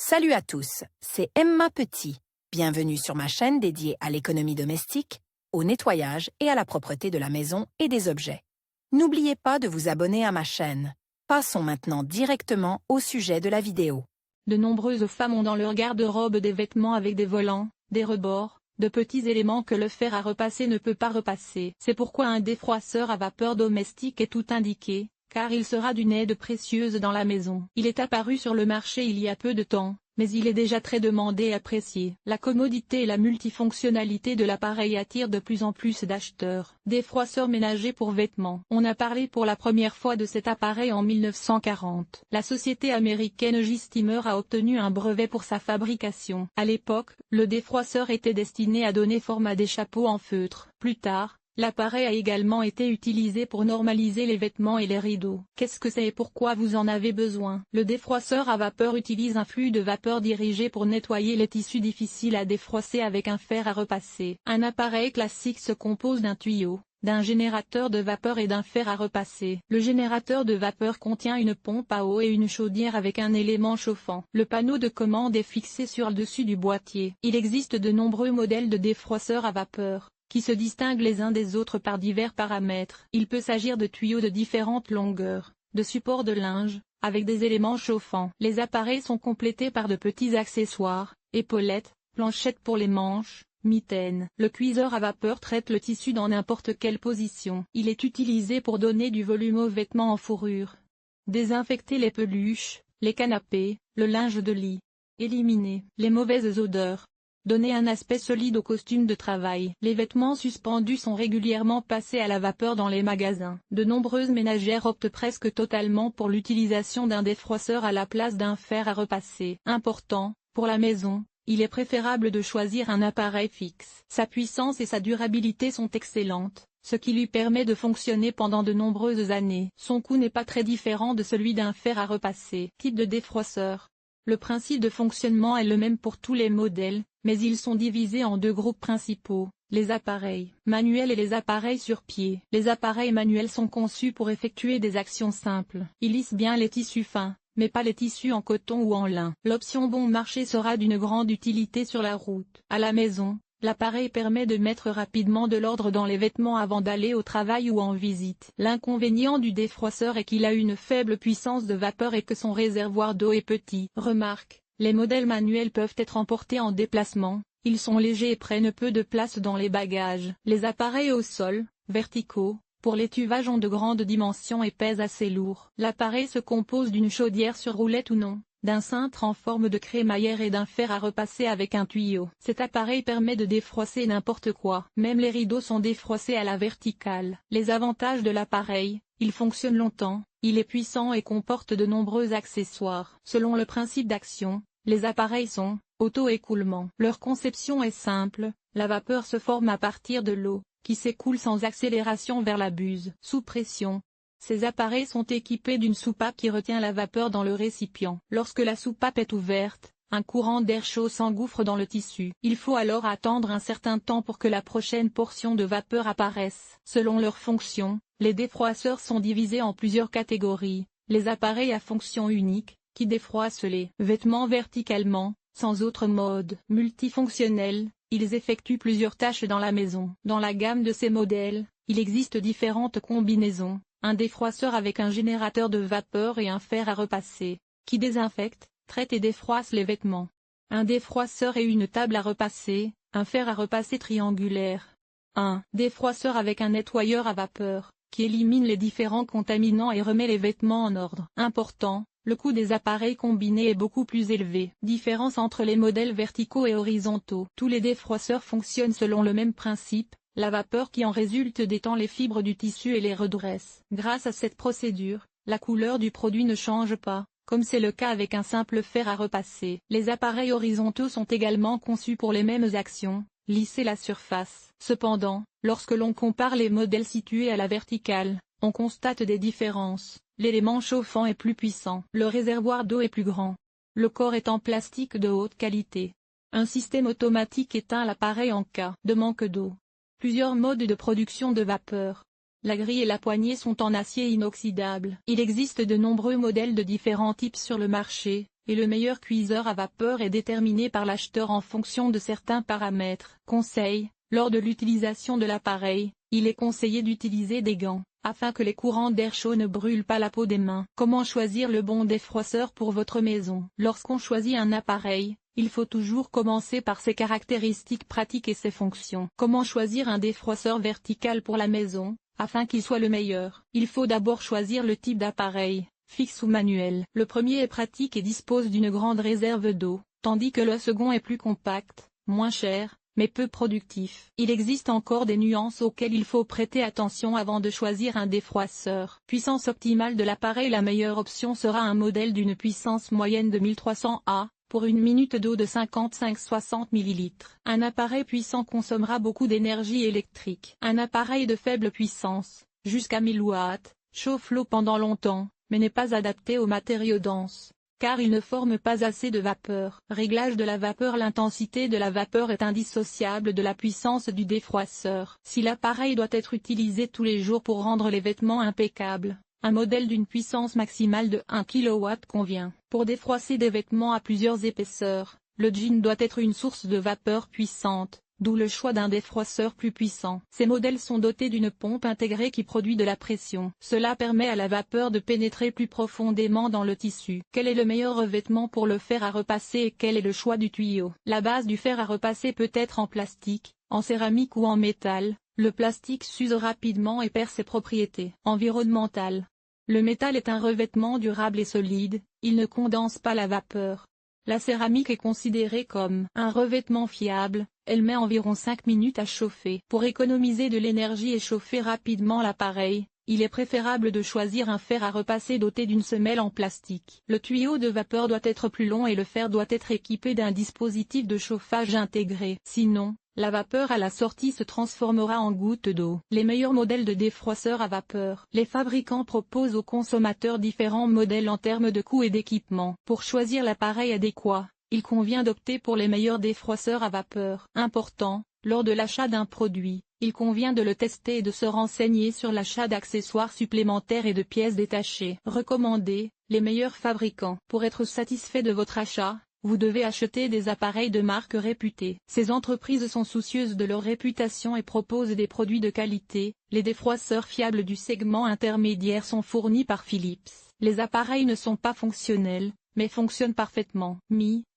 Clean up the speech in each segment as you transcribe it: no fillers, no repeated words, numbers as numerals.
Salut à tous, c'est Emma Petit. Bienvenue sur ma chaîne dédiée à l'économie domestique, au nettoyage et à la propreté de la maison et des objets. N'oubliez pas de vous abonner à ma chaîne. Passons maintenant directement au sujet de la vidéo. De nombreuses femmes ont dans leur garde-robe des vêtements avec des volants, des rebords, de petits éléments que le fer à repasser ne peut pas repasser. C'est pourquoi un défroisseur à vapeur domestique est tout indiqué, car il sera d'une aide précieuse dans la maison. Il est apparu sur le marché il y a peu de temps, mais il est déjà très demandé et apprécié. La commodité et la multifonctionnalité de l'appareil attirent de plus en plus d'acheteurs. Défroisseur ménager pour vêtements. On a parlé pour la première fois de cet appareil en 1940. La société américaine J-Steamer a obtenu un brevet pour sa fabrication. À l'époque, le défroisseur était destiné à donner forme à des chapeaux en feutre. Plus tard, l'appareil a également été utilisé pour normaliser les vêtements et les rideaux. Qu'est-ce que c'est et pourquoi vous en avez besoin? Le défroisseur à vapeur utilise un flux de vapeur dirigé pour nettoyer les tissus difficiles à défroisser avec un fer à repasser. Un appareil classique se compose d'un tuyau, d'un générateur de vapeur et d'un fer à repasser. Le générateur de vapeur contient une pompe à eau et une chaudière avec un élément chauffant. Le panneau de commande est fixé sur le dessus du boîtier. Il existe de nombreux modèles de défroisseurs à vapeur, qui se distinguent les uns des autres par divers paramètres. Il peut s'agir de tuyaux de différentes longueurs, de supports de linge, avec des éléments chauffants. Les appareils sont complétés par de petits accessoires, épaulettes, planchettes pour les manches, mitaines. Le cuiseur à vapeur traite le tissu dans n'importe quelle position. Il est utilisé pour donner du volume aux vêtements en fourrure. Désinfecter les peluches, les canapés, le linge de lit. Éliminer les mauvaises odeurs. Donner un aspect solide au costume de travail. Les vêtements suspendus sont régulièrement passés à la vapeur dans les magasins. De nombreuses ménagères optent presque totalement pour l'utilisation d'un défroisseur à la place d'un fer à repasser. Important, pour la maison, il est préférable de choisir un appareil fixe. Sa puissance et sa durabilité sont excellentes, ce qui lui permet de fonctionner pendant de nombreuses années. Son coût n'est pas très différent de celui d'un fer à repasser. Type de défroisseur. Le principe de fonctionnement est le même pour tous les modèles, mais ils sont divisés en deux groupes principaux, les appareils manuels et les appareils sur pied. Les appareils manuels sont conçus pour effectuer des actions simples. Ils lissent bien les tissus fins, mais pas les tissus en coton ou en lin. L'option bon marché sera d'une grande utilité sur la route. À la maison, l'appareil permet de mettre rapidement de l'ordre dans les vêtements avant d'aller au travail ou en visite. L'inconvénient du défroisseur est qu'il a une faible puissance de vapeur et que son réservoir d'eau est petit. Remarque, les modèles manuels peuvent être emportés en déplacement, ils sont légers et prennent peu de place dans les bagages. Les appareils au sol, verticaux, pour l'étuvage ont de grandes dimensions et pèsent assez lourd. L'appareil se compose d'une chaudière sur roulette ou non, d'un cintre en forme de crémaillère et d'un fer à repasser avec un tuyau. Cet appareil permet de défroisser n'importe quoi. Même les rideaux sont défroissés à la verticale. Les avantages de l'appareil: il fonctionne longtemps, il est puissant et comporte de nombreux accessoires. Selon le principe d'action, les appareils sont auto-écoulement. Leur conception est simple, la vapeur se forme à partir de l'eau, qui s'écoule sans accélération vers la buse. Sous pression. Ces appareils sont équipés d'une soupape qui retient la vapeur dans le récipient. Lorsque la soupape est ouverte, un courant d'air chaud s'engouffre dans le tissu. Il faut alors attendre un certain temps pour que la prochaine portion de vapeur apparaisse. Selon leur fonction, les défroisseurs sont divisés en plusieurs catégories. Les appareils à fonction unique, qui défroissent les vêtements verticalement, sans autre mode. Multifonctionnels, ils effectuent plusieurs tâches dans la maison. Dans la gamme de ces modèles, il existe différentes combinaisons. Un défroisseur avec un générateur de vapeur et un fer à repasser, qui désinfecte, traite et défroisse les vêtements. Un défroisseur et une table à repasser, un fer à repasser triangulaire. Un défroisseur avec un nettoyeur à vapeur, qui élimine les différents contaminants et remet les vêtements en ordre. Important, le coût des appareils combinés est beaucoup plus élevé. Différence entre les modèles verticaux et horizontaux. Tous les défroisseurs fonctionnent selon le même principe. La vapeur qui en résulte détend les fibres du tissu et les redresse. Grâce à cette procédure, la couleur du produit ne change pas, comme c'est le cas avec un simple fer à repasser. Les appareils horizontaux sont également conçus pour les mêmes actions, lisser la surface. Cependant, lorsque l'on compare les modèles situés à la verticale, on constate des différences. L'élément chauffant est plus puissant. Le réservoir d'eau est plus grand. Le corps est en plastique de haute qualité. Un système automatique éteint l'appareil en cas de manque d'eau. Plusieurs modes de production de vapeur. La grille et la poignée sont en acier inoxydable. Il existe de nombreux modèles de différents types sur le marché, et le meilleur cuiseur à vapeur est déterminé par l'acheteur en fonction de certains paramètres. Conseil: lors de l'utilisation de l'appareil, il est conseillé d'utiliser des gants, afin que les courants d'air chaud ne brûlent pas la peau des mains. Comment choisir le bon défroisseur pour votre maison? Lorsqu'on choisit un appareil, il faut toujours commencer par ses caractéristiques pratiques et ses fonctions. Comment choisir un défroisseur vertical pour la maison, afin qu'il soit le meilleur? Il faut d'abord choisir le type d'appareil, fixe ou manuel. Le premier est pratique et dispose d'une grande réserve d'eau, tandis que le second est plus compact, moins cher, mais peu productif. Il existe encore des nuances auxquelles il faut prêter attention avant de choisir un défroisseur. Puissance optimale de l'appareil: la meilleure option sera un modèle d'une puissance moyenne de 1300 A, pour une minute d'eau de 55-60 ml. Un appareil puissant consommera beaucoup d'énergie électrique. Un appareil de faible puissance, jusqu'à 1000 watts, chauffe l'eau pendant longtemps, mais n'est pas adapté aux matériaux denses, car il ne forme pas assez de vapeur. Réglage de la vapeur: l'intensité de la vapeur est indissociable de la puissance du défroisseur. Si l'appareil doit être utilisé tous les jours pour rendre les vêtements impeccables, un modèle d'une puissance maximale de 1 kW convient. Pour défroisser des vêtements à plusieurs épaisseurs, le jean doit être une source de vapeur puissante, d'où le choix d'un défroisseur plus puissant. Ces modèles sont dotés d'une pompe intégrée qui produit de la pression. Cela permet à la vapeur de pénétrer plus profondément dans le tissu. Quel est le meilleur revêtement pour le fer à repasser et quel est le choix du tuyau? La base du fer à repasser peut être en plastique, en céramique ou en métal. Le plastique s'use rapidement et perd ses propriétés environnementales. Le métal est un revêtement durable et solide, il ne condense pas la vapeur. La céramique est considérée comme un revêtement fiable, elle met environ 5 minutes à chauffer. Pour économiser de l'énergie et chauffer rapidement l'appareil, il est préférable de choisir un fer à repasser doté d'une semelle en plastique. Le tuyau de vapeur doit être plus long et le fer doit être équipé d'un dispositif de chauffage intégré. Sinon, la vapeur à la sortie se transformera en gouttes d'eau. Les meilleurs modèles de défroisseurs à vapeur. Les fabricants proposent aux consommateurs différents modèles en termes de coût et d'équipement. Pour choisir l'appareil adéquat, il convient d'opter pour les meilleurs défroisseurs à vapeur. Important, lors de l'achat d'un produit, il convient de le tester et de se renseigner sur l'achat d'accessoires supplémentaires et de pièces détachées. Recommandé, les meilleurs fabricants. Pour être satisfait de votre achat, vous devez acheter des appareils de marque réputée. Ces entreprises sont soucieuses de leur réputation et proposent des produits de qualité. Les défroisseurs fiables du segment intermédiaire sont fournis par Philips. Les appareils ne sont pas fonctionnels, mais fonctionnent parfaitement.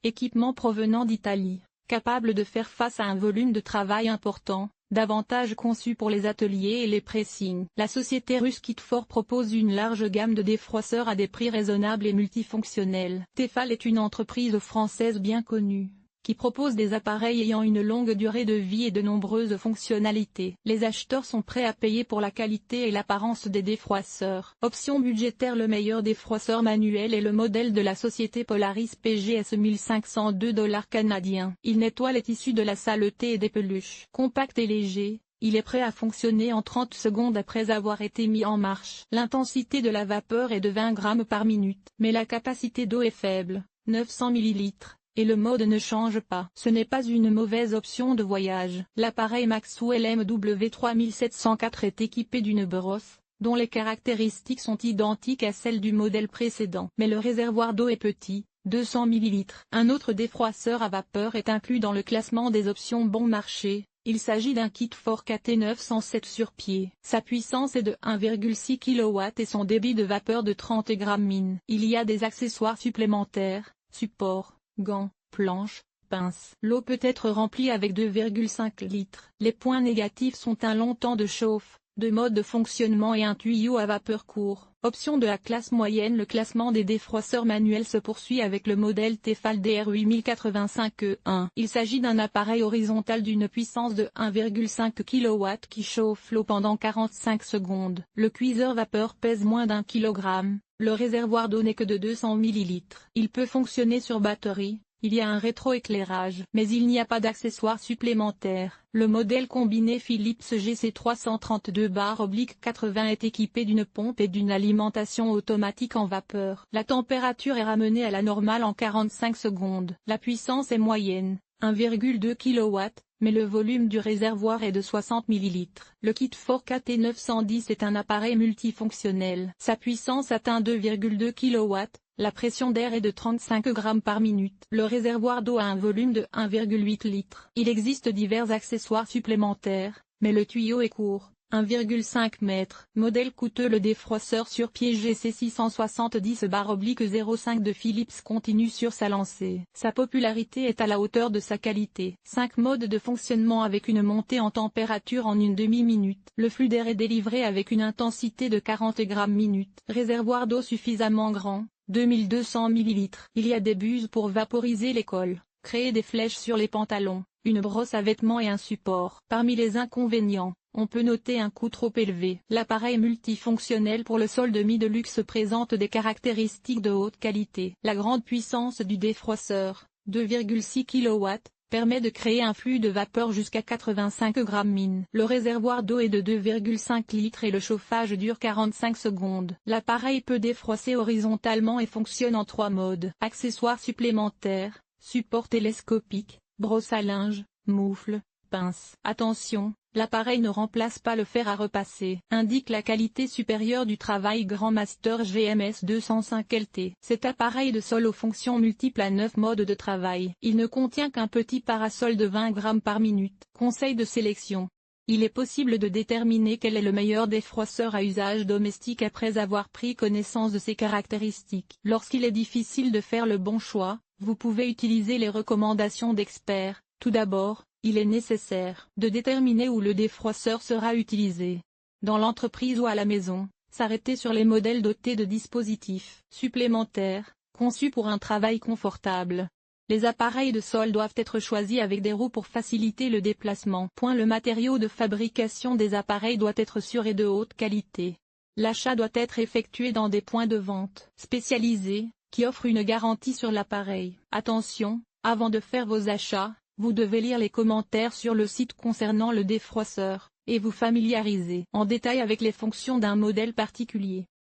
Équipement provenant d'Italie, capable de faire face à un volume de travail important, davantage conçu pour les ateliers et les pressings. La société russe Kitfor propose une large gamme de défroisseurs à des prix raisonnables et multifonctionnels. Tefal est une entreprise française bien connue, qui propose des appareils ayant une longue durée de vie et de nombreuses fonctionnalités. Les acheteurs sont prêts à payer pour la qualité et l'apparence des défroisseurs. Option budgétaire: le meilleur défroisseur manuel est le modèle de la société Polaris PGS 1502 $ canadiens. Il nettoie les tissus de la saleté et des peluches. Compact et léger, il est prêt à fonctionner en 30 secondes après avoir été mis en marche. L'intensité de la vapeur est de 20 grammes par minute, mais la capacité d'eau est faible, 900 ml. Et le mode ne change pas. Ce n'est pas une mauvaise option de voyage. L'appareil Maxwell MW3704 est équipé d'une brosse, dont les caractéristiques sont identiques à celles du modèle précédent. Mais le réservoir d'eau est petit, 200 ml. Un autre défroisseur à vapeur est inclus dans le classement des options bon marché. Il s'agit d'un Kitfor KT907 sur pied. Sa puissance est de 1,6 kW et son débit de vapeur de 30 grammes. Il y a des accessoires supplémentaires, supports, gants, planches, pinces. L'eau peut être remplie avec 2,5 litres. Les points négatifs sont un long temps de chauffe, deux modes de fonctionnement et un tuyau à vapeur court. Option de la classe moyenne: le classement des défroisseurs manuels se poursuit avec le modèle Tefal DR8085E1. Il s'agit d'un appareil horizontal d'une puissance de 1,5 kW qui chauffe l'eau pendant 45 secondes. Le cuiseur vapeur pèse moins d'1 kg. Le réservoir d'eau n'est que de 200 ml. Il peut fonctionner sur batterie. Il y a un rétroéclairage, mais il n'y a pas d'accessoires supplémentaires. Le modèle combiné Philips GC332/80 est équipé d'une pompe et d'une alimentation automatique en vapeur. La température est ramenée à la normale en 45 secondes. La puissance est moyenne, 1,2 kW, mais le volume du réservoir est de 60 ml. Le Kitfor KT910 est un appareil multifonctionnel. Sa puissance atteint 2,2 kW, La pression d'air est de 35 grammes par minute. Le réservoir d'eau a un volume de 1,8 litres. Il existe divers accessoires supplémentaires, mais le tuyau est court, 1,5 mètres. Modèle coûteux. Le défroisseur sur pied GC 670/05 de Philips continue sur sa lancée. Sa popularité est à la hauteur de sa qualité. 5 modes de fonctionnement avec une montée en température en une demi-minute. Le flux d'air est délivré avec une intensité de 40 grammes minute. Réservoir d'eau suffisamment grand, 2200 ml. Il y a des buses pour vaporiser les cols, créer des flèches sur les pantalons, une brosse à vêtements et un support. Parmi les inconvénients, on peut noter un coût trop élevé. L'appareil multifonctionnel pour le sol de luxe présente des caractéristiques de haute qualité. La grande puissance du défroisseur, 2,6 kW, permet de créer un flux de vapeur jusqu'à 85 grammes min. Le réservoir d'eau est de 2,5 litres et le chauffage dure 45 secondes. L'appareil peut défroisser horizontalement et fonctionne en 3 modes. Accessoires supplémentaires, support télescopique, brosse à linge, moufle, pince. Attention, l'appareil ne remplace pas le fer à repasser. Indique la qualité supérieure du travail Grand Master GMS 205 LT. Cet appareil de sol aux fonctions multiples a 9 modes de travail. Il ne contient qu'un petit parasol de 20 grammes par minute. Conseil de sélection. Il est possible de déterminer quel est le meilleur défroisseur à usage domestique après avoir pris connaissance de ses caractéristiques. Lorsqu'il est difficile de faire le bon choix, vous pouvez utiliser les recommandations d'experts. Tout d'abord, il est nécessaire de déterminer où le défroisseur sera utilisé. Dans l'entreprise ou à la maison, s'arrêter sur les modèles dotés de dispositifs supplémentaires, conçus pour un travail confortable. Les appareils de sol doivent être choisis avec des roues pour faciliter le déplacement. Le matériau de fabrication des appareils doit être sûr et de haute qualité. L'achat doit être effectué dans des points de vente spécialisés, qui offrent une garantie sur l'appareil. Attention, avant de faire vos achats, vous devez lire les commentaires sur le site concernant le défroisseur, et vous familiariser en détail avec les fonctions d'un modèle particulier.